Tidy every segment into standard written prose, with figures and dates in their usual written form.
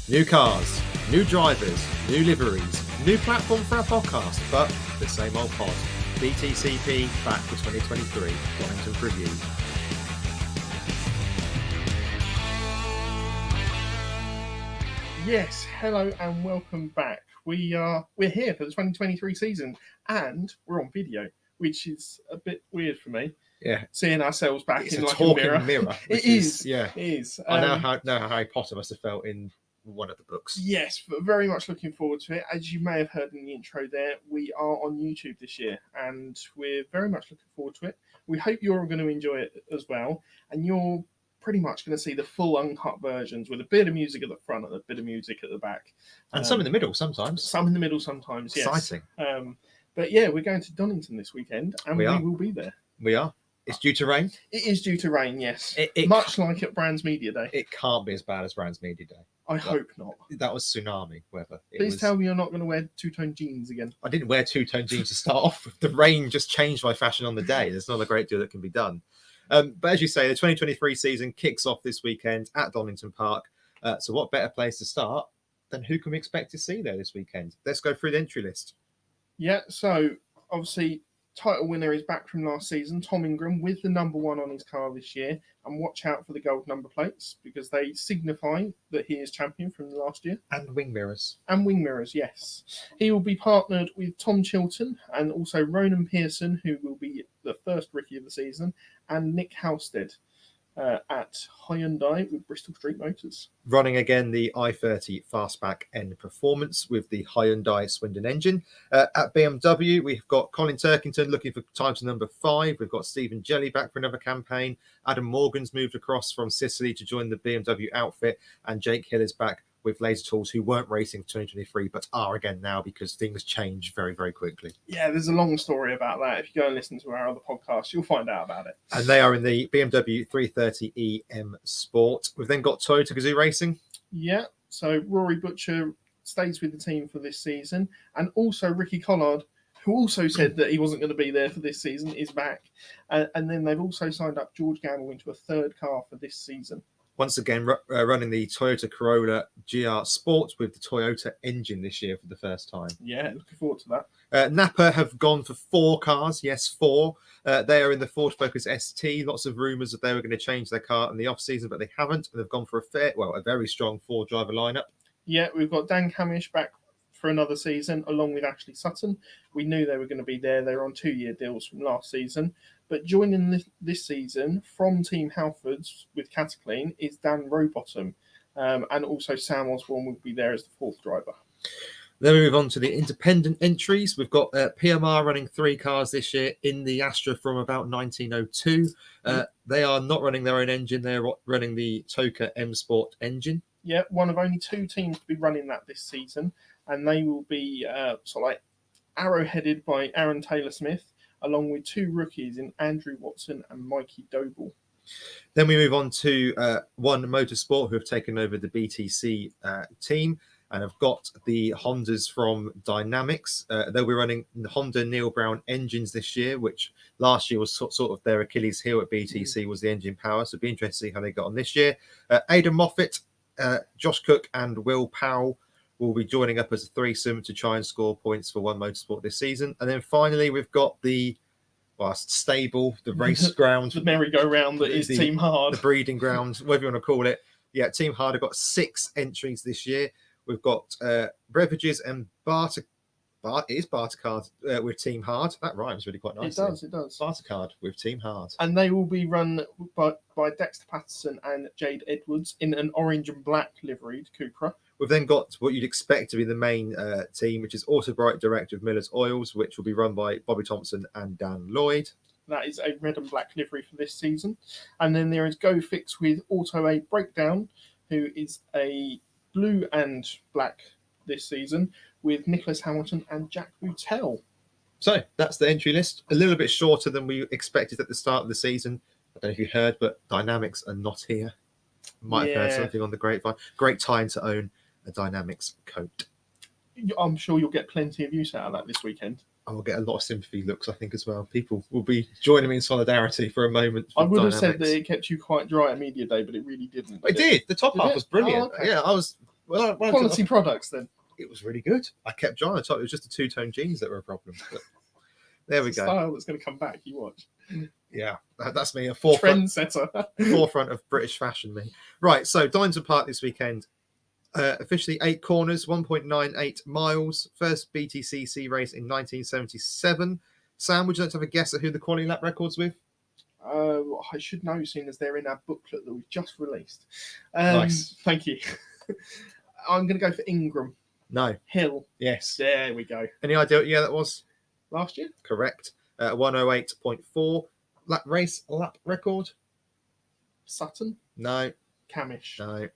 New cars, new drivers, new liveries, new platform for our podcast, but the same old pod. BTCP back for 2023. Donington Review. Yes, hello and welcome back. We're here for the 2023 season, and we're on video, which is a bit weird for me. Yeah, seeing ourselves back it's in a like talking a mirror. mirror. It is. Yeah. It is. I know how Harry Potter must have felt in one of the books. Yes, but very much looking forward to it. As you may have heard in the intro there, we are on YouTube this year, and we're very much looking forward to it. We hope you're going to enjoy it as well, and you're pretty much going to see the full uncut versions with a bit of music at the front and a bit of music at the back. And some in the middle sometimes. Some in the middle sometimes, yes. Exciting. But yeah, we're going to Donington this weekend, and we will be there. We are. It's due to rain? It is due to rain, yes. Much like at Brands Media Day. It can't be as bad as Brands Media Day. I hope not. That was tsunami weather. Please tell me you're not going to wear two-tone jeans again. I didn't wear two-tone jeans to start off with. The rain just changed my fashion on the day. There's not a great deal that can be done. But as you say, the 2023 season kicks off this weekend at Donington Park. So what better place to start than who can we expect to see there this weekend? Let's go through the entry list. Yeah, so obviously title winner is back from last season, Tom Ingram, with the number 1 on his car this year. And watch out for the gold number plates because they signify that he is champion from last year. And wing mirrors. And wing mirrors, yes. He will be partnered with Tom Chilton and also Ronan Pearson, who will be the first rookie of the season, and Nick Halstead at Hyundai with Bristol Street Motors. Running again the i30 Fastback N Performance with the Hyundai Swindon engine. At BMW, we've got Colin Turkington looking for title number 5. We've got Stephen Jelly back for another campaign. Adam Morgan's moved across from Sicily to join the BMW outfit. And Jake Hill is back with Laser Tools, who weren't racing 2023 but are again now because things change very, very quickly. Yeah, there's a long story about that. If you go and listen to our other podcasts, you'll find out about it. And they are in the BMW 330e M Sport. We've then got Toyota Gazoo Racing. Yeah, so Rory Butcher stays with the team for this season, and also Ricky Collard, who also said that he wasn't going to be there for this season, is back. And then they've also signed up George Gamble into a third car for this season. Once again, running the Toyota Corolla GR Sport with the Toyota engine this year for the first time. Yeah, looking forward to that. Napa have gone for 4 cars. Yes, 4. They are in the Ford Focus ST. Lots of rumours that they were going to change their car in the off-season, but they haven't. And they've gone for a very strong 4-driver lineup. Yeah, we've got Dan Camish back for another season, along with Ashley Sutton. We knew they were going to be there. They were on 2-year deals from last season. But joining this season from Team Halfords with Cataclean is Dan Rowbottom. And also Sam Osborne will be there as the 4th driver. Then we move on to the independent entries. We've got PMR running 3 cars this year in the Astra from about 1902. They are not running their own engine. They're running the Toka M Sport engine. Yeah, one of only 2 teams to be running that this season. And they will be arrow-headed by Aaron Taylor-Smith, along with 2 rookies in Andrew Watson and Mikey Doble. Then we move on to One Motorsport, who have taken over the BTC team and have got the Hondas from Dynamics. They'll be running the Honda Neil Brown engines this year, which last year was sort of their Achilles heel at BTC, was the engine power. So it'll be interesting to see how they got on this year. Aidan Moffat, Josh Cook and Will Powell will be joining up as a threesome to try and score points for One Motorsport this season. And then finally, we've got the stable, the race ground. The merry-go-round that is Team Hard. The breeding ground, whatever you want to call it. Yeah, Team Hard have got 6 entries this year. We've got Brevages and Bartercard with Team Hard. That rhymes really quite nicely. It does. Bartercard with Team Hard. And they will be run by Dexter Patterson and Jade Edwards in an orange and black liveried Cupra. We've then got what you'd expect to be the main team, which is Autobright Direct of Miller's Oils, which will be run by Bobby Thompson and Dan Lloyd. That is a red and black livery for this season. And then there is Go Fix with Auto A Breakdown, who is a blue and black this season, with Nicholas Hamilton and Jack Boutell. So that's the entry list. A little bit shorter than we expected at the start of the season. I don't know if you heard, but Dynamics are not here. Might have heard something on the grapevine. Great time to own a Dynamics coat. I'm sure you'll get plenty of use out of that this weekend. I will get a lot of sympathy looks, I think, as well. People will be joining me in solidarity for a moment. I would have said that it kept you quite dry at Media Day, but it really didn't. It did. The top half was brilliant. Oh, okay. Yeah, I was Quality products then. It was really good. I kept John. I thought it was just the two-tone jeans that were a problem. But there we It's a go. style that's going to come back. You watch. Yeah, that's me. A forefront Trendsetter. of British fashion. Me. Right. So Donington Park this weekend. Officially 8 corners, 1.98 miles. First BTCC race in 1977. Sam, would you like to have a guess at who the quality lap record's with? I should know, seeing as they're in our booklet that we've just released. Nice. Thank you. I'm going to go for Ingram. No. Hill. Yes. There we go. Any idea what year that was? Last year? Correct. 108.4. Lap record? Sutton? No. Camish? No.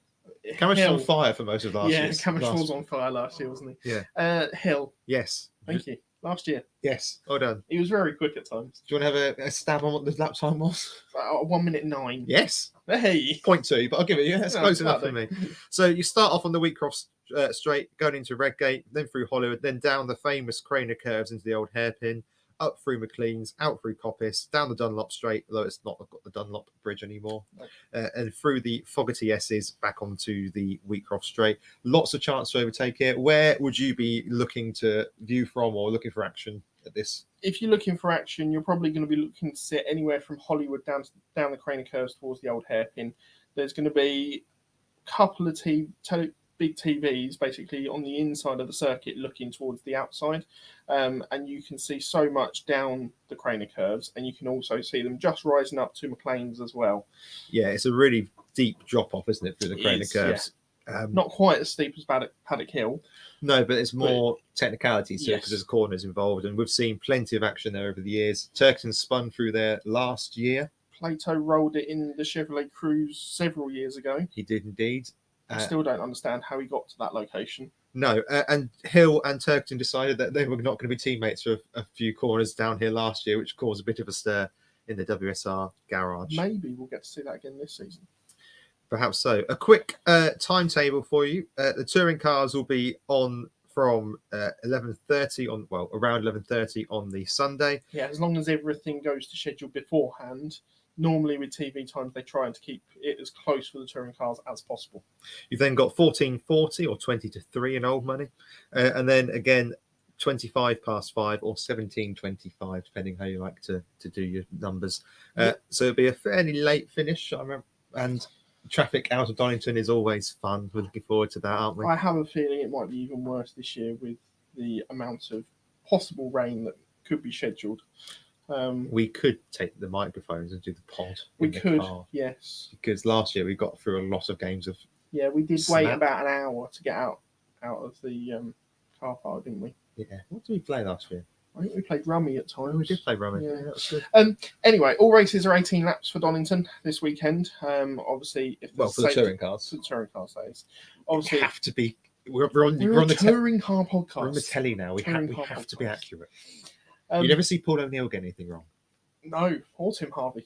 Camish was on fire for most of last year. Yeah, Camish was on fire last year, wasn't he? Yeah. Hill. Yes. Thank you. Last year. Yes. Well done. He was very quick at times. Do you want to have a stab on what the lap time was? 1 minute 9. Yes. Hey. 0.2, but I'll give it you. That's close enough for me. So you start off on the Wheatcroft straight, going into Redgate, then through Hollywood, then down the famous Craner curves into the old hairpin, up through McLean's, out through Coppice, down the Dunlop Straight, although it's not got the Dunlop Bridge anymore, and through the Fogarty S's back onto the Wheatcroft Straight. Lots of chance to overtake here. Where would you be looking to view from or looking for action at this? If you're looking for action, you're probably going to be looking to sit anywhere from Hollywood down the Craner curves towards the old hairpin. There's going to be a couple of big TVs basically on the inside of the circuit looking towards the outside, and you can see so much down the Craner curves, and you can also see them just rising up to McLean's as well. Yeah, it's a really deep drop off, isn't it, through the Craner curves? Yeah. Not quite as steep as Paddock Hill. No, but it's more technicalities to it because there's corners involved, and we've seen plenty of action there over the years. Turkington spun through there last year. Plato rolled it in the Chevrolet Cruze several years ago. He did indeed. I still don't understand how he got to that location. No, and Hill and Turkington decided that they were not going to be teammates for a few corners down here last year, which caused a bit of a stir in the WSR garage. Maybe we'll get to see that again this season. Perhaps so. A quick timetable for you. The touring cars will be on from 11:30 on, well, around 11:30 on the Sunday. Yeah, as long as everything goes to schedule beforehand. Normally with TV times, they try to keep it as close for the touring cars as possible. You've then got 14:40 or 20 to 3 in old money. And then again, 25 past 5 or 17:25, depending how you like to do your numbers. So it'll be a fairly late finish, I remember. And traffic out of Donington is always fun. We're looking forward to that, aren't we? I have a feeling it might be even worse this year with the amount of possible rain that could be scheduled. We could take the microphones and do the pod. We could, car, yes. Because last year we got through a lot of games of. Yeah, we did wait about an hour to get out of the car park, didn't we? Yeah. What did we play last year? I think we played rummy at times. We did play rummy. Yeah, that was good. Anyway, all races are 18 laps for Donington this weekend. Obviously, if for the touring cars. For the touring cars, that is. Obviously, we have to be. We're on the touring car podcast. We're on the telly now. We have to be accurate. You never see Paul O'Neill get anything wrong. No, or Tim Harvey.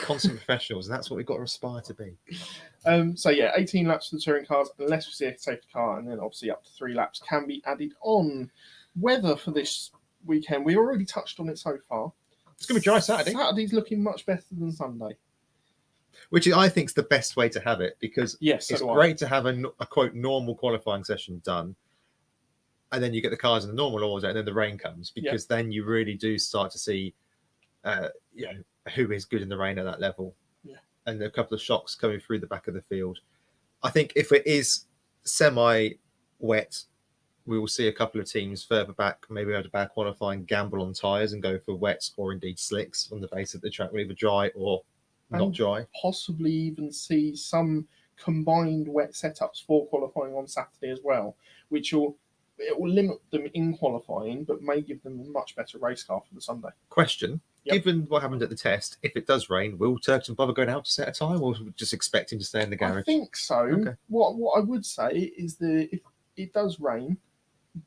Constant professionals, and that's what we've got to aspire to be. So yeah, 18 laps for the touring cars, unless we see a safety car, and then obviously up to 3 laps can be added on. Weather for this weekend, we already touched on it so far. It's going to be dry Saturday. Saturday's looking much better than Sunday. Which I think is the best way to have it, because yes, it's great to have a quote normal qualifying session done, and then you get the cars in the normal order, and then the rain comes, because then you really do start to see who is good in the rain at that level. Yeah. And a couple of shocks coming through the back of the field. I think if it is semi-wet, we will see a couple of teams further back, maybe out of bad qualifying, gamble on tyres and go for wets or indeed slicks on the base of the track, either dry or not dry. Possibly even see some combined wet setups for qualifying on Saturday as well, which will limit them in qualifying, but may give them a much better race car for the Sunday. Question. Given what happened at the test, if it does rain, will Turkington bother going out to set a time, or just expect him to stay in the garage? I think so. Okay. What I would say is that if it does rain,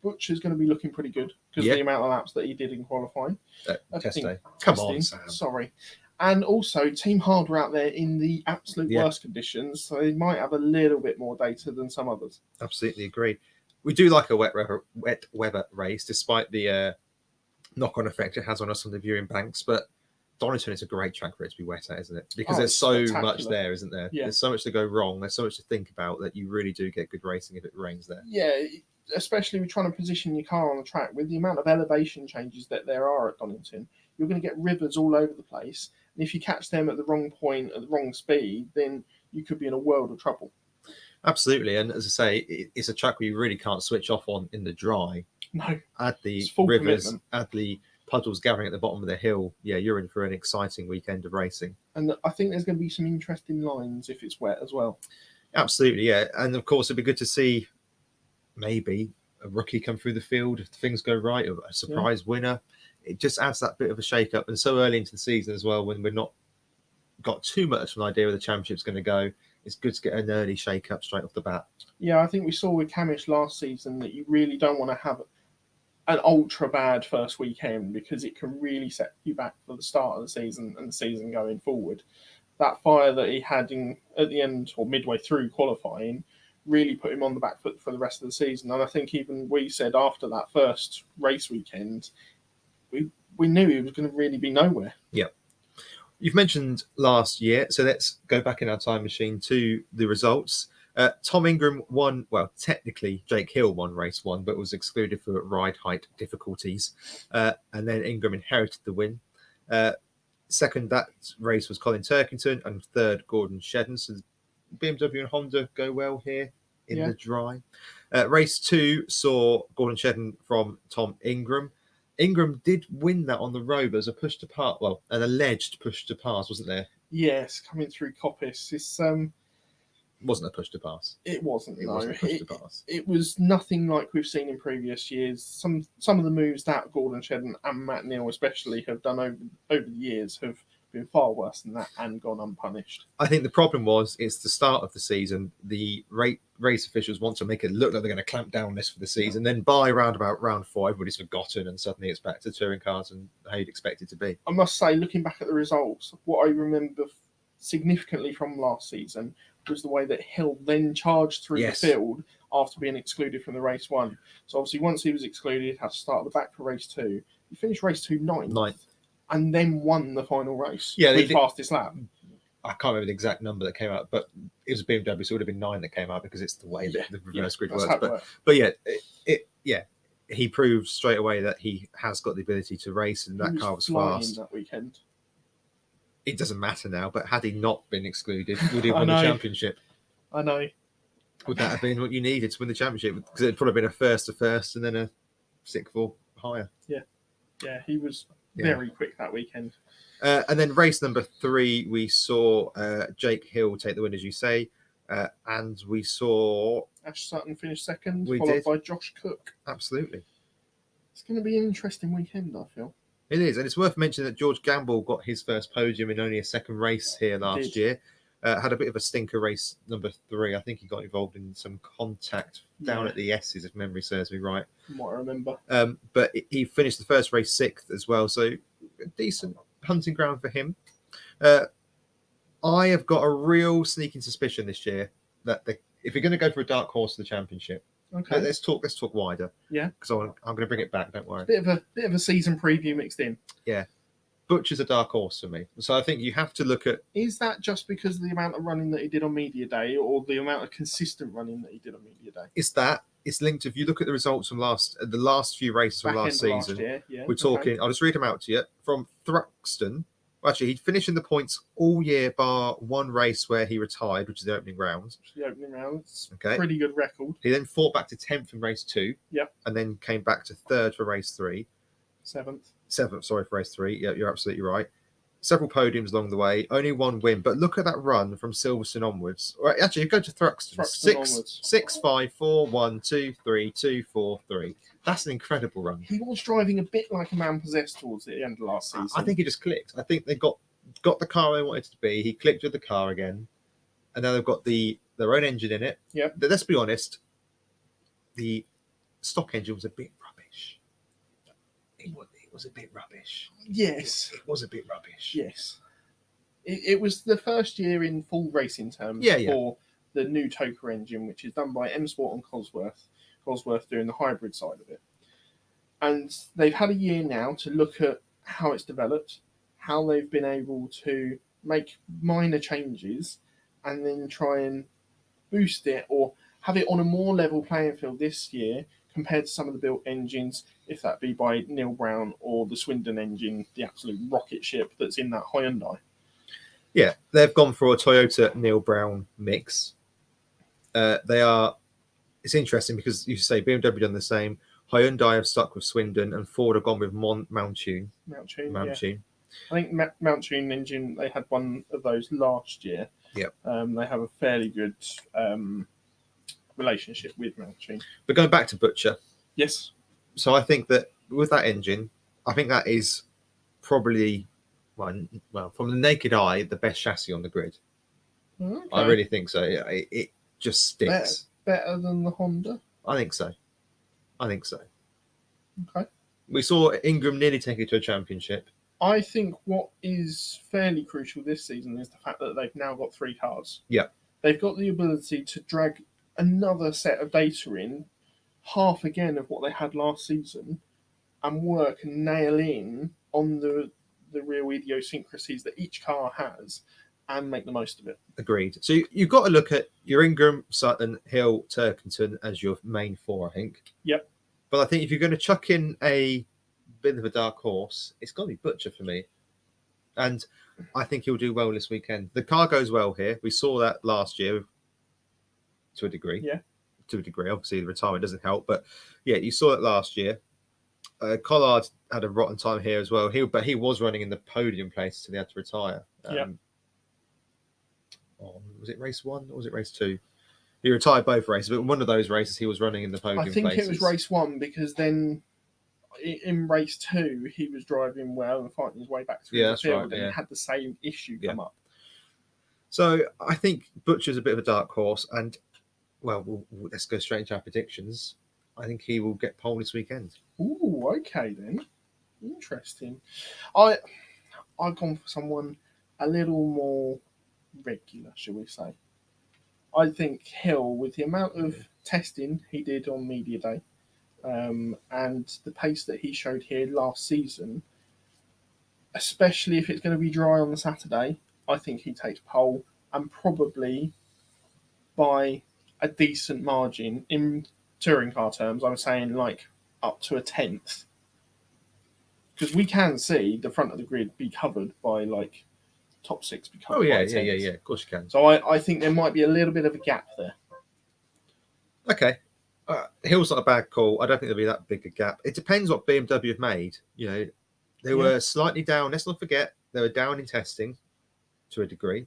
Butcher's going to be looking pretty good because of the amount of laps that he did in qualifying. Test day. Come on, Sam. Sorry. And also, Team Hard were out there in the absolute worst conditions, so they might have a little bit more data than some others. Absolutely agree. We do like a wet weather race, despite the knock-on effect it has on us on the viewing banks. But Donington is a great track for it to be wet at, isn't it? Because Oh, there's it's so much spectacular. there, isn't there? Yeah. There's so much to go wrong. There's so much to think about that you really do get good racing if it rains there. Yeah, especially with trying to position your car on the track with the amount of elevation changes that there are at Donington. You're going to get rivers all over the place, and if you catch them at the wrong point, at the wrong speed, then you could be in a world of trouble. Absolutely, and as I say, it's a track where you really can't switch off on in the dry. No, Add the it's full rivers, commitment. add the puddles gathering at the bottom of the hill. Yeah, you're in for an exciting weekend of racing. And I think there's going to be some interesting lines if it's wet as well. Absolutely, yeah, and of course it'd be good to see maybe a rookie come through the field if things go right, or a surprise winner. It just adds that bit of a shake up, and so early into the season as well, when we're not got too much of an idea where the championship's going to go, it's good to get an early shake up straight off the bat. Yeah, I think we saw with Camish last season that you really don't want to have an ultra bad first weekend because it can really set you back for the start of the season and the season going forward. That fire that he had at the end or midway through qualifying really put him on the back foot for the rest of the season. And I think even we said after that first race weekend, we knew he was going to really be nowhere. Yeah. You've mentioned last year, so let's go back in our time machine to the results. Tom Ingram won, well, technically Jake Hill won race 1, but was excluded for ride height difficulties. And then Ingram inherited the win. Second, that race was Colin Turkington, and third, Gordon Shedden. So BMW and Honda go well here in the dry. Race 2 saw Gordon Shedden from Tom Ingram. Ingram did win that on the road, but as a push to pass, well, an alleged push to pass, wasn't there? Yes, coming through Coppice. Wasn't a push to pass. It wasn't. It no, wasn't a push to pass. It was nothing like we've seen in previous years. Some of the moves that Gordon Shedden and Matt Neal especially have done over the years have been far worse than that and gone unpunished. I think the problem was it's the start of the season. The race officials want to make it look like they're going to clamp down on this for the season. Then by round 4, everybody's forgotten, and suddenly it's back to touring cars and how you'd expect it to be. I must say, looking back at the results, what I remember significantly from last season was the way that Hill then charged through the field after being excluded from the race 1. So obviously once he was excluded, had to start at the back for race 2. He finished race 2 ninth. And then won the final race with fastest lap. I can't remember the exact number that came out, but it was a BMW, so it would have been 9 that came out because it's the way that the reverse grid works. But yeah, he proved straight away that he has got the ability to race, and that car was fast. That weekend. It doesn't matter now, but had he not been excluded, would he have won the championship? I know. Would that have been what you needed to win the championship? Because it'd probably been a first to first and then a 6th or higher. Yeah, he was very quick that weekend. And then race number 3, we saw Jake Hill take the win, as you say, and we saw Ash Sutton finish second, followed by Josh Cook. Absolutely. It's going to be an interesting weekend, I feel. It is, and it's worth mentioning that George Gamble got his first podium in only a second race here last year. Had a bit of a stinker race number 3. I think he got involved in some contact down at the S's, if memory serves me right. From what I remember. But he finished the first race 6th as well, so a decent hunting ground for him. I have got a real sneaking suspicion this year that if you're going to go for a dark horse for the championship, let's talk wider. Yeah, because I'm going to bring it back. Don't worry. Bit of a season preview mixed in. Yeah. Butcher's a dark horse for me. So I think you have to look at... Is that just because of the amount of running that he did on Media Day, or the amount of consistent running that he did on Media Day? It's that. It's linked. If you look at the results from the last few races from last season, we're talking... I'll just read them out to you. From Thruxton, actually, he'd finished in the points all year bar one race where he retired, which is the opening round. Pretty good record. He then fought back to 10th in race 2. Yep. And then came back to 3rd for race 3. 7th, sorry, for race 3. Yeah, you're absolutely right. Several podiums along the way, only one win. But look at that run from Silverstone onwards. Right, actually, go to Thruxton. 6, 5, 4, 1, 2, 3, 2, 4, 3. That's an incredible run. He was driving a bit like a man possessed towards the end of last season. I think he just clicked. I think they got the car they wanted it to be. He clicked with the car again, and now they've got their own engine in it. Yeah. Let's be honest. The stock engine was a bit rubbish. It was a bit rubbish. Yes. It was a bit rubbish. Yes. It was the first year in full racing terms for the new Toker engine, which is done by M Sport and Cosworth. Cosworth doing the hybrid side of it. And they've had a year now to look at how it's developed, how they've been able to make minor changes and then try and boost it or have it on a more level playing field this year compared to some of the built engines, if that be by Neil Brown or the Swindon engine, the absolute rocket ship that's in that Hyundai. Yeah, they've gone for a Toyota Neil Brown mix. It's interesting because you say BMW done the same. Hyundai have stuck with Swindon, and Ford have gone with Mountune. Yeah. I think Mountune engine, they had one of those last year. Yep. They have a fairly good relationship with Mountune. But going back to Butcher, yes. So I think that with that engine, I think that is probably, well, from the naked eye, the best chassis on the grid. Okay. I really think so. It just sticks. Better than the Honda? I think so. Okay. We saw Ingram nearly take it to a championship. I think what is fairly crucial this season is the fact that they've now got 3 cars. Yeah. They've got the ability to drag another set of data in, half again of what they had last season, and work and nail in on the real idiosyncrasies that each car has and make the most of it. Agreed. So you've got to look at your Ingram, Sutton, Hill, Turkington as your main 4, I think. Yep. But I think if you're going to chuck in a bit of a dark horse, it's got to be Butcher for me. And I think he'll do well this weekend. The car goes well here. We saw that last year to a degree. Yeah. To a degree. Obviously, the retirement doesn't help. But yeah, you saw it last year. Collard had a rotten time here as well. But he was running in the podium place until he had to retire. Was it race 1 or was it race 2? He retired both races, but one of those races he was running in the podium places. I think it was race 1 because then in race 2 he was driving well and fighting his way back through the field and he had the same issue come up. So I think Butcher's a bit of a dark horse, and well, let's go straight into our predictions. I think he will get pole this weekend. Ooh, okay then. Interesting. I've gone for someone a little more regular, shall we say. I think Hill, with the amount of testing he did on media day, and the pace that he showed here last season, especially if it's going to be dry on the Saturday, I think he takes pole, and probably by a decent margin. In touring car terms, I was saying like up to a 10th. Because we can see the front of the grid be covered by like top 6 be covered by 10s. Yeah. Of course you can. So I think there might be a little bit of a gap there. Okay. Hill's not a bad call. I don't think there'll be that big a gap. It depends what BMW have made. You know, they were slightly down. Let's not forget they were down in testing to a degree.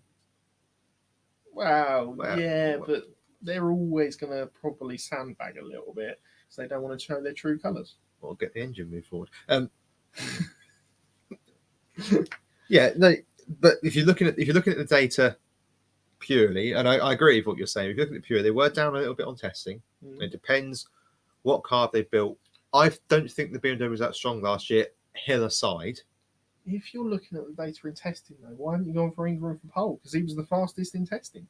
Well, but they're always going to probably sandbag a little bit because they don't want to show their true colours. Or get the engine moved forward. But if you're looking at the data purely, and I agree with what you're saying. If you're looking at it purely, they were down a little bit on testing. It depends what car they built. I don't think the BMW was that strong last year, Hill aside. If you're looking at the data in testing, though, why haven't you gone for Ingram for pole? Because he was the fastest in testing.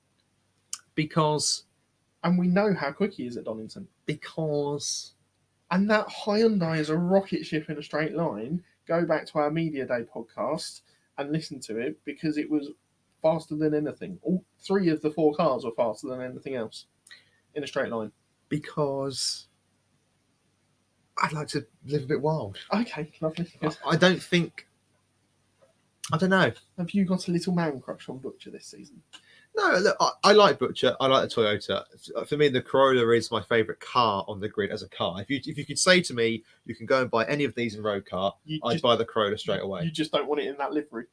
And we know how quick he is at Donington. And that Hyundai is a rocket ship in a straight line. Go back to our Media Day podcast and listen to it because it was faster than anything. All 3 of the 4 cars were faster than anything else in a straight line. Because I'd like to live a bit wild. Okay, lovely. I don't know. Have you got a little man crush on Butcher this season? No, look, I like Butcher. I like the Toyota. For me, the Corolla is my favourite car on the grid as a car. If you could say to me, you can go and buy any of these in road car, I'd buy the Corolla straight away. You just don't want it in that livery.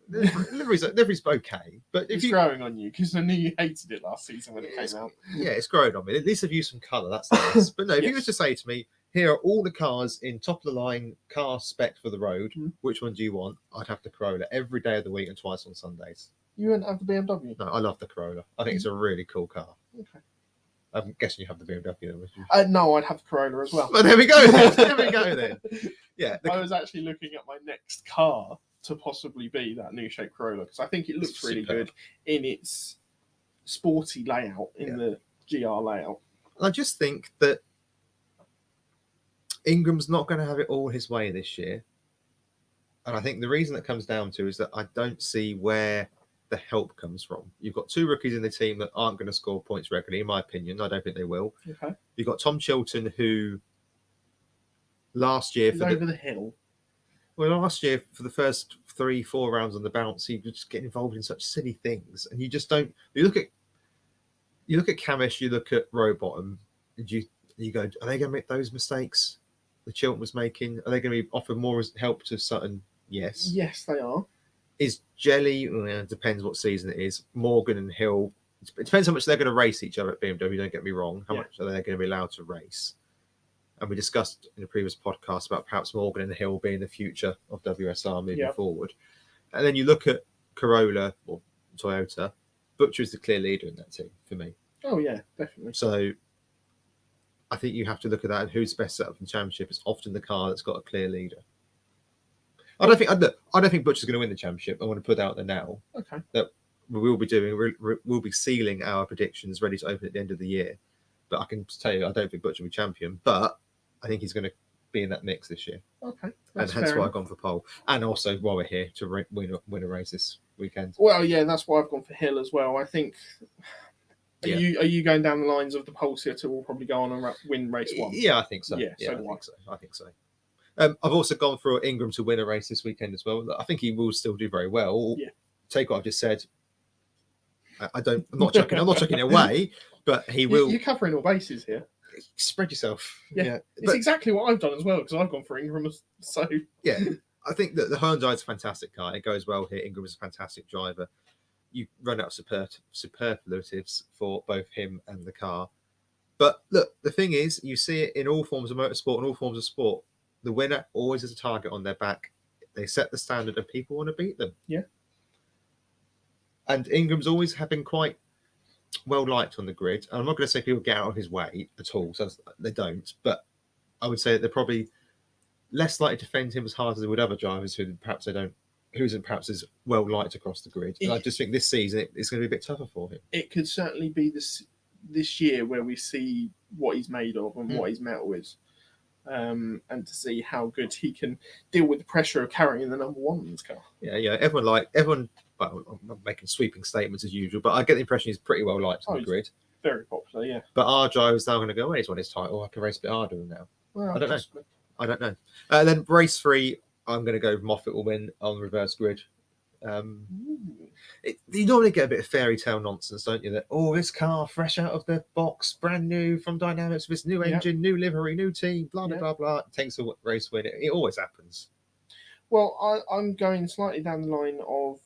Livery's okay, but it's growing on you because I knew you hated it last season when it came out. Yeah, it's growing on me. At least I've used some colour. That's nice. But no, if you were to say to me, here are all the cars in top of the line car spec for the road. Which one do you want? I'd have the Corolla every day of the week and twice on Sundays. You wouldn't have the BMW? No, I love the Corolla. I think it's a really cool car. Okay. I'm guessing you have the BMW then, would you? No, I'd have the Corolla as well. Well, there we go then. Yeah. I was actually looking at my next car to possibly be that new shape Corolla because I think it looks really good in its sporty layout, in the GR layout. I just think that Ingram's not going to have it all his way this year. And I think the reason that comes down to is that I don't see where the help comes from. You've got two rookies in the team that aren't going to score points regularly, in my opinion. I don't think they will. Okay. You've got Tom Chilton, who last year He's for over the hill. last year for the first 3-4 rounds on the bounce, he was just getting involved in such silly things, and you just don't. You look at Camish, you look at Rowbottom, and you go, are they going to make those mistakes that Chilton was making? Are they going to be offer more help to Sutton? Yes. Yes, they are. Is Jelly? Well, it depends what season it is. Morgan and Hill. It depends how much they're going to race each other at BMW. Don't get me wrong. How much are they going to be allowed to race? And we discussed in a previous podcast about perhaps Morgan and Hill being the future of WSR moving forward. And then you look at Corolla or Toyota. Butcher is the clear leader in that team for me. Oh yeah, definitely. So I think you have to look at that, and who's best set up in the championship. It's often the car that's got a clear leader. I don't think Butcher's going to win the championship. I want to put out there now. Okay. That we'll be sealing our predictions ready to open at the end of the year. But I can tell you, I don't think Butcher will be champion, but I think he's going to be in that mix this year. Okay. And hence why I've gone for pole. And also while we're here to win a race this weekend. Well, yeah, that's why I've gone for Hill as well. I think. Are you going down the lines of the pole sitter will probably go on and win race one? Yeah, I think so. Yeah, I think so. I've also gone for Ingram to win a race this weekend as well. I think he will still do very well. Yeah. Take what I've just said. I'm not chucking it away, but he will. You're covering all bases here. Spread yourself. Yeah. It's exactly what I've done as well, because I've gone for Ingram. So yeah, I think that the Hyundai is a fantastic car. It goes well here. Ingram is a fantastic driver. You run out of superlatives for both him and the car. But look, the thing is, you see it in all forms of motorsport and all forms of sport. The winner always has a target on their back. They set the standard and people want to beat them. Yeah. And Ingram's always have been quite well liked on the grid. And I'm not going to say people get out of his way at all. So they don't. But I would say that they're probably less likely to defend him as hard as they would other drivers who perhaps they don't, who's perhaps as well liked across the grid. And I just think this season it's going to be a bit tougher for him. It could certainly be this year where we see what he's made of and what his metal is. And to see how good he can deal with the pressure of carrying the number one in his car. Yeah. Everyone. Well, I'm not making sweeping statements as usual, but I get the impression he's pretty well liked on the grid. Very popular, yeah. But our driver's now going to go, well, he's won his title. I can race a bit harder now. Well, I don't know. Then race 3, I'm going to go Moffat will win on reverse grid. You normally get a bit of fairy tale nonsense, don't you? That this car fresh out of the box, brand new from Dynamics, with this new engine, new livery, new team, blah blah blah. It takes a race win. It always happens. Well, I'm going slightly down the line of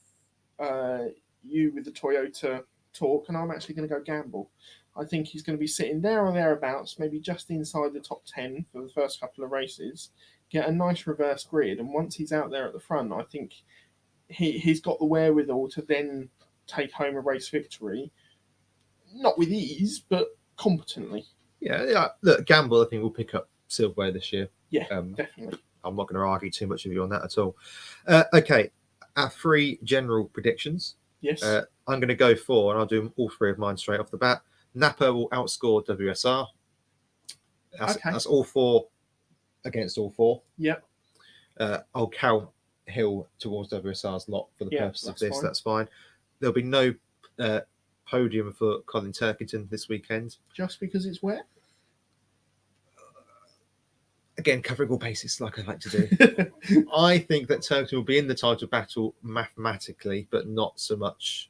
you with the Toyota talk, and I'm actually going to go gamble. I think he's going to be sitting there or thereabouts, maybe just inside the top 10 for the first couple of races, get a nice reverse grid, and once he's out there at the front, I think he's got the wherewithal to then take home a race victory, not with ease, but competently. Yeah. Look, gamble, I think we'll pick up silverware this year. Yeah, definitely. I'm not going to argue too much with you on that at all. Okay, our 3 general predictions. Yes. I'm going to go for, and I'll do all 3 of mine straight off the bat. Napa will outscore WSR. That's all 4 against all 4. Yep. I'll count Hill towards WSR's lot for the purpose of this. Fine. That's fine. There'll be no podium for Colin Turkington this weekend. Just because it's wet? Again, covering all bases like I like to do. I think that Turkington will be in the title battle mathematically, but not so much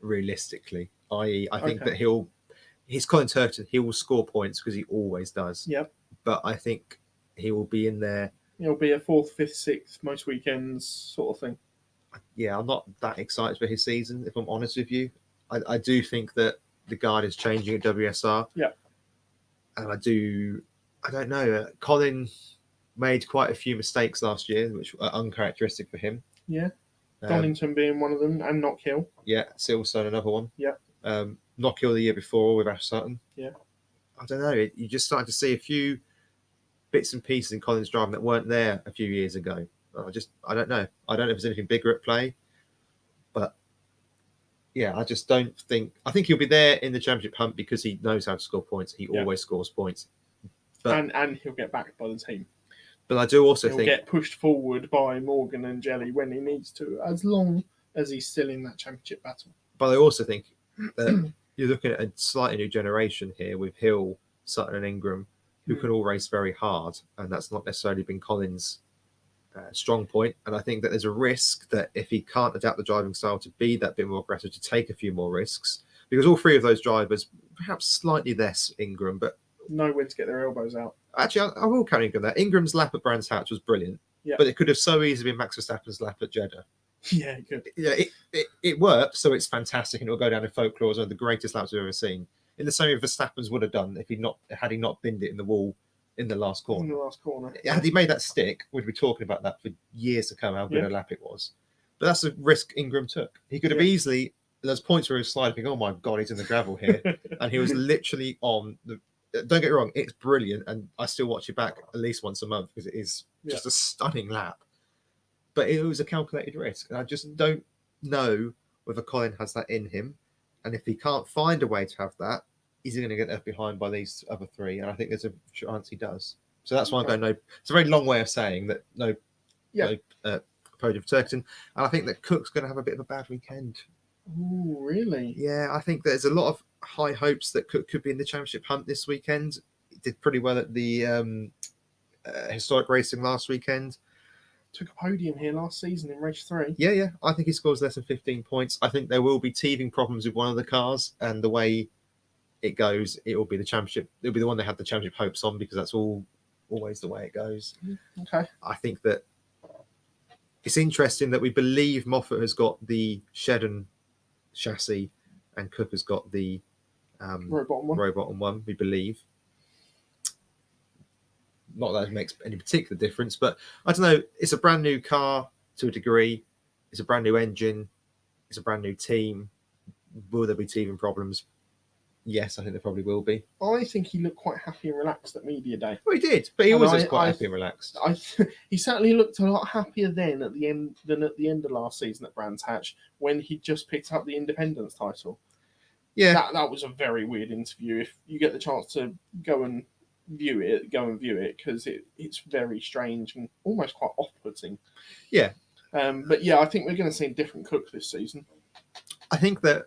realistically. I think that he's Colin Turkington. He will score points because he always does. Yep. But I think he will be in there. He'll be a 4th, 5th, 6th most weekends sort of thing. Yeah, I'm not that excited for his season, if I'm honest with you. I do think that the guard is changing at WSR. Yeah. And I don't know. Colin made quite a few mistakes last year, which are uncharacteristic for him. Yeah. Donington being one of them, and Knockhill. Yeah, Silverstone, another one. Yeah. Knockhill the year before with Ash Sutton. Yeah. I don't know. You just started to see a few bits and pieces in Colin's driving that weren't there a few years ago. I don't know. I don't know if there's anything bigger at play. But yeah, I just don't think. I think he'll be there in the championship hunt because he knows how to score points. He always scores points. But, and he'll get backed by the team. But I do also He'll think, get pushed forward by Morgan and Jelly when he needs to, as long as he's still in that championship battle. but I also think that you're looking at a slightly new generation here with Hill, Sutton, and Ingram, who can all race very hard, and that's not necessarily been Collins' strong point. And I think that there's a risk that if he can't adapt the driving style to be that bit more aggressive, to take a few more risks, because all three of those drivers, perhaps slightly less Ingram, but know when to get their elbows out. actually, I will count Ingram there. Ingram's lap at Brands Hatch was brilliant, but it could have so easily been Max Verstappen's lap at Jeddah. Yeah, good. Yeah, it worked, so it's fantastic, and it'll go down in folklore as one of the greatest laps we've ever seen. In the same way Verstappen's would have done if he not binned it in the wall in the last corner. In the last corner. Had he made that stick, we'd be talking about that for years to come, how good a lap it was. But that's a risk Ingram took. He could have easily, there's points where he was sliding, thinking, oh my God, he's in the gravel here. And he was literally on the, don't get me wrong, it's brilliant. And I still watch it back at least once a month because it is just a stunning lap. But it was a calculated risk. And I just don't know whether Colin has that in him. And if he can't find a way to have that, is he going to get left behind by these other three? And I think there's a chance he does. So that's why I'm going no. It's a very long way of saying that no podium for Turkington. And I think that Cook's going to have a bit of a bad weekend. Oh, really? Yeah, I think there's a lot of high hopes that Cook could be in the championship hunt this weekend. He did pretty well at the historic racing last weekend. Took a podium here last season in race 3. Yeah. I think he scores less than 15 points. I think there will be teething problems with one of the cars, and the way it goes, it will be the championship. It'll be the one they have the championship hopes on, because that's always the way it goes. Okay. I think that it's interesting that we believe Moffat has got the Shedden chassis and Cook has got the robot on one, we believe. Not that it makes any particular difference, but I don't know. It's a brand new car to a degree. It's a brand new engine. It's a brand new team. Will there be teething problems? Yes, I think there probably will be. I think he looked quite happy and relaxed at media day. Well, he did, but he always looks quite happy and relaxed. He certainly looked a lot happier then at the end than at the end of last season at Brands Hatch, when he just picked up the Independence title. Yeah, that was a very weird interview. If you get the chance to go and view it, because it's very strange and almost quite off-putting. Yeah. But yeah, I think we're going to see a different Cook this season. I think that.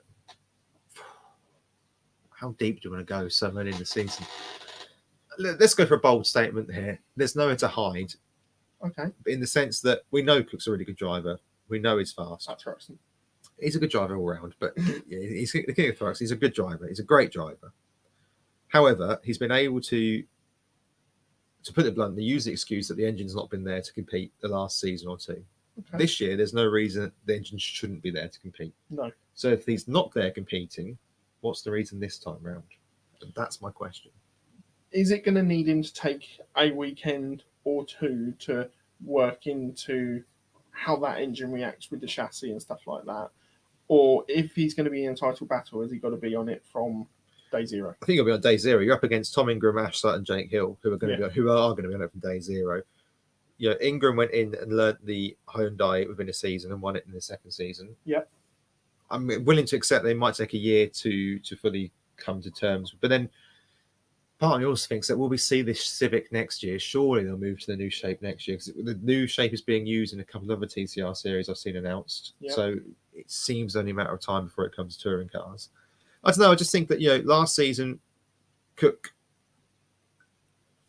How deep do you want to go so early in the season? Let's go for a bold statement here. There's nowhere to hide. Okay. In the sense that we know Cook's a really good driver. We know he's fast. That's right. He's a good driver all round, but he's the king of Thrax. He's a good driver. He's a great driver. However, he's been able to put it bluntly, use the excuse that the engine's not been there to compete the last season or two. Okay. This year, there's no reason the engine shouldn't be there to compete. No. So if he's not there competing, what's the reason this time round? And that's my question. Is it going to need him to take a weekend or two to work into how that engine reacts with the chassis and stuff like that? Or if he's going to be in a title battle, has he got to be on it from day zero? I think he'll be on day zero. You're up against Tom Ingram, Ash Sutton, Jake Hill, who are going to be on it from day zero. Yeah, Ingram went in and learnt the Hyundai within a season and won it in the second season. Yeah. I'm willing to accept they might take a year to fully come to terms. But then part of me also thinks that will we see this Civic next year? Surely they'll move to the new shape next year, because the new shape is being used in a couple of other TCR series I've seen announced. Yep. So it seems only a matter of time before it comes to touring cars. I don't know. I just think that, last season Cook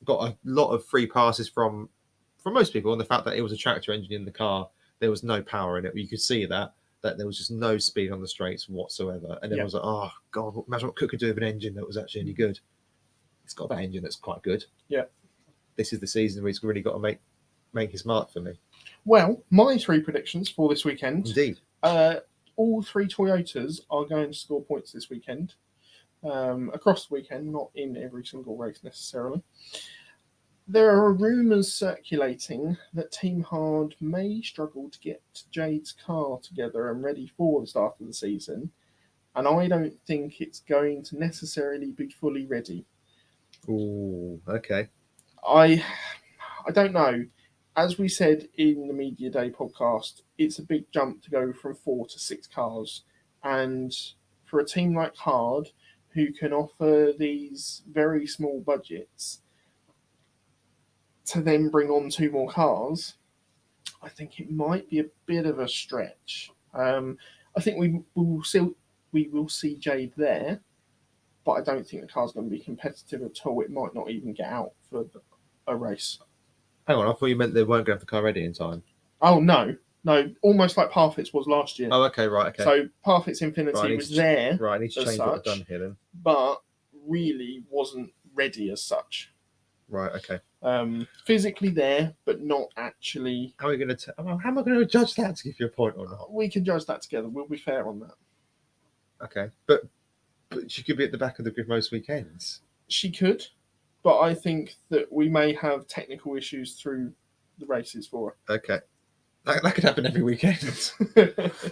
got a lot of free passes from most people on the fact that it was a tractor engine in the car. There was no power in it. You could see that there was just no speed on the straights whatsoever. And everyone was like, oh, God, imagine what Cook could do with an engine that was actually any good. It's got that engine that's quite good. Yeah. This is the season where he's really got to make his mark for me. Well, my 3 predictions for this weekend. Indeed. All 3 Toyotas are going to score points this weekend. Across the weekend, not in every single race necessarily. There are rumours circulating that Team Hard may struggle to get Jade's car together and ready for the start of the season, and I don't think it's going to necessarily be fully ready. Ooh, okay. I don't know. As we said in the Media Day podcast, it's a big jump to go from 4 to 6 cars, and for a team like Hard, who can offer these very small budgets, to then bring on 2 more cars, I think it might be a bit of a stretch. I think we will see Jade there, but I don't think the car's going to be competitive at all. It might not even get out for a race. Hang on, I thought you meant they weren't going to have the car ready in time. Oh no, almost like Parfit's was last year. Oh, okay, right, okay. So Parfit's Infinity was there, right, I need to as change what I've such, done here then. but really wasn't ready as such. Right, okay. Physically there, but not actually. How are we going to? How am I going to judge that to give you a point or not? We can judge that together. We'll be fair on that. Okay, but she could be at the back of the grid most weekends. She could, but I think that we may have technical issues through the races for her. Okay, that could happen every weekend.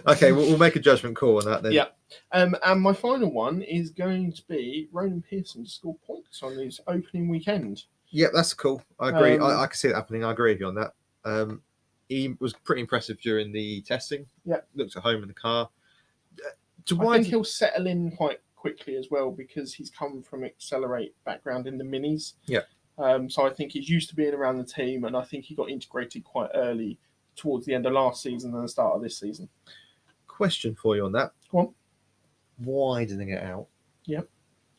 Okay, we'll make a judgment call on that then. Yeah. And my final one is going to be Ronan Pearson to score points on his opening weekend. Yeah, that's cool. I agree. I can see it happening. I agree with you on that. He was pretty impressive during the testing. Yeah. Looked at home in the car. I think he'll settle in quite quickly as well because he's come from Accelerate background in the minis. Yeah. So I think he's used to being around the team, and I think he got integrated quite early towards the end of last season and the start of this season. Question for you on that. Go on. Widening it out. Yep.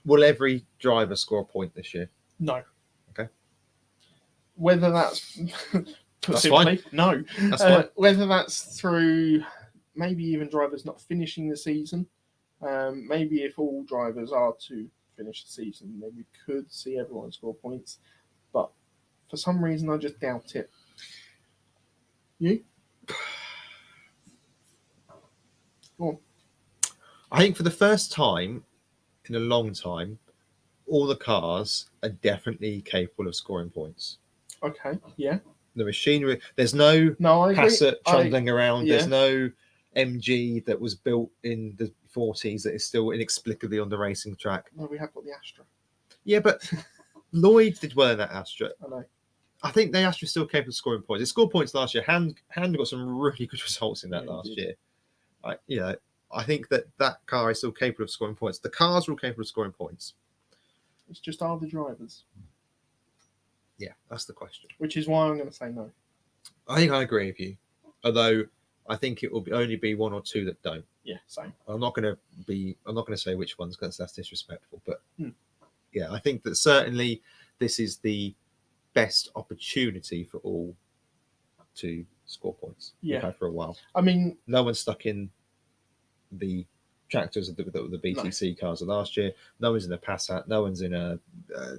Will every driver score a point this year? No. Okay. Whether that's that's simply, fine. No. That's fine. Whether that's through maybe even drivers not finishing the season. Maybe if all drivers are to finish the season, then we could see everyone score points. But for some reason, I just doubt it. You? Go on. I think for the first time in a long time, all the cars are definitely capable of scoring points. Okay, yeah. The machinery, there's no Passat trundling around. Yeah. There's no MG that was built in the 40s that is still inexplicably on the racing track. No, we have got the Astra. Yeah, but Lloyd did well in that Astra. I know. I think the Astra is still capable of scoring points. It scored points last year. Hand got some really good results in that last year. I think that car is still capable of scoring points. The cars are all capable of scoring points. It's just are the drivers. Yeah, that's the question. Which is why I'm going to say no. I think I agree with you. Although I think it will only be one or two that don't. Yeah, same. I'm not going to say which ones because that's disrespectful. But yeah, I think that certainly this is the best opportunity for all to score points. Yeah. We've had for a while. I mean, no one's stuck in the tractors of the BTC cars of last year. No one's in a Passat. No one's in a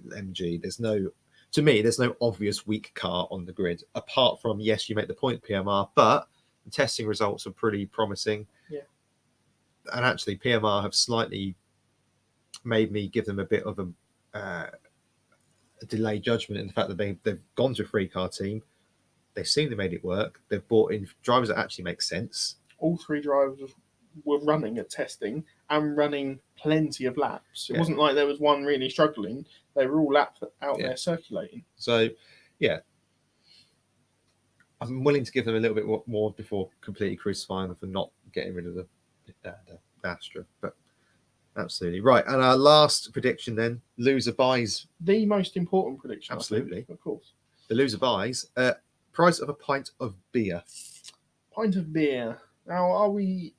MG. There's no obvious weak car on the grid apart from, yes, you make the point PMR, but the testing results are pretty promising. Yeah. And actually PMR have slightly made me give them a bit of a delayed judgment in the fact that they've gone to a 3-car team. They've seen they made it work. They've brought in drivers that actually make sense. All 3 drivers were running at testing and running plenty of laps. It wasn't like there was one really struggling. They were all out there circulating. So, yeah, I'm willing to give them a little bit more before completely crucifying them for not getting rid of the Astra. But absolutely right. And our last prediction then: loser buys. The most important prediction. Absolutely, of course. The loser buys. Price of a pint of beer. Pint of beer. Now, are we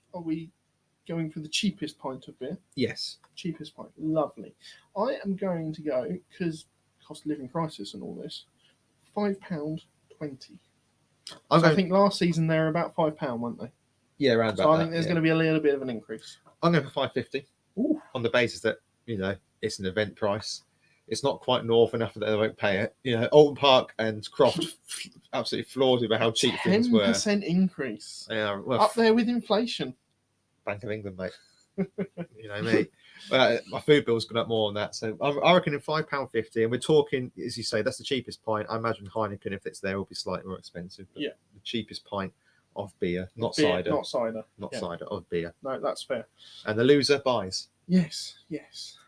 going for the cheapest pint of beer? Yes. Cheapest pint. Lovely. I am going to go, because cost of living crisis and all this, £5.20. I think last season they were about £5, weren't they? Yeah, around about that. So I think there's going to be a little bit of an increase. I'm going for £5.50. Ooh. On the basis that, it's an event price. It's not quite north enough that they won't pay it. Alton Park and Croft absolutely floored about how cheap things were. 10% increase. Yeah, well, up there with inflation. Bank of England, mate. You know me. My food bill's gone up more on that. So I reckon in £5.50, and we're talking, as you say, that's the cheapest pint. I imagine Heineken, if it's there, will be slightly more expensive. But the cheapest pint of beer, not cider. Not cider. Not cider, of beer. No, that's fair. And the loser buys. Yes.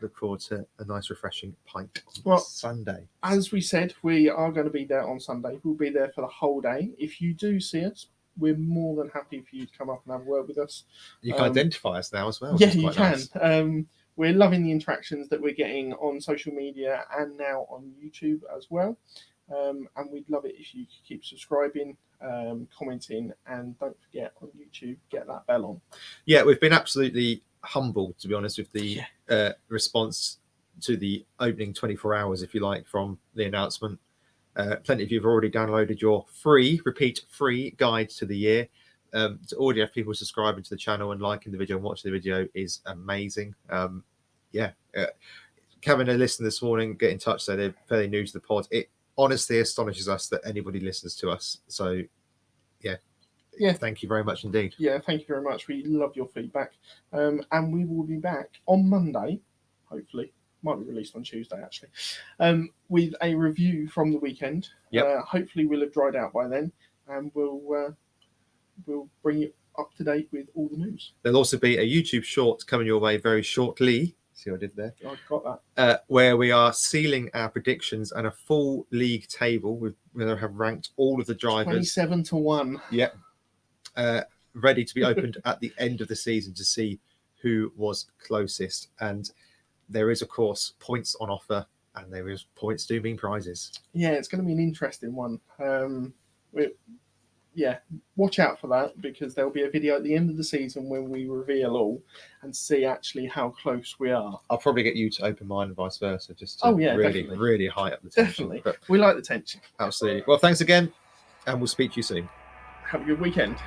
Look forward to a nice, refreshing pint on Sunday. As we said, we are going to be there on Sunday. We'll be there for the whole day. If you do see us, we're more than happy for you to come up and have a word with us. You can identify us now as well. Yeah, you can. Nice. We're loving the interactions that we're getting on social media and now on YouTube as well. And we'd love it if you could keep subscribing, commenting, and don't forget on YouTube, get that bell on. Yeah, we've been absolutely humbled, to be honest, with the Yeah. response to the opening 24 hours, if you like, from the announcement. Plenty of you have already downloaded your free guide to the year. To already have people subscribing to the channel and liking the video and watching the video is amazing. Kevin, a listener this morning, get in touch, so they're fairly new to the pod. It honestly astonishes us that anybody listens to us. So, Yeah. Thank you very much indeed. Yeah, thank you very much. We love your feedback. And we will be back on Monday, hopefully. Might be released on Tuesday, actually, with a review from the weekend. Yep. Hopefully, we'll have dried out by then, and we'll bring you up to date with all the news. There'll also be a YouTube short coming your way very shortly. See what I did there? I've got that. Where we are sealing our predictions and a full league table. We're going to have ranked all of the drivers. 27-1. Yep. Ready to be opened at the end of the season to see who was closest. And there is, of course, points on offer, and there is points do mean prizes. Yeah, it's going to be an interesting one. Watch out for that, because there'll be a video at the end of the season when we reveal all and see actually how close we are. I'll probably get you to open mine and vice versa, just to really high up the tension. Definitely. But we like the tension. Absolutely. Well, thanks again, and we'll speak to you soon. Have a good weekend.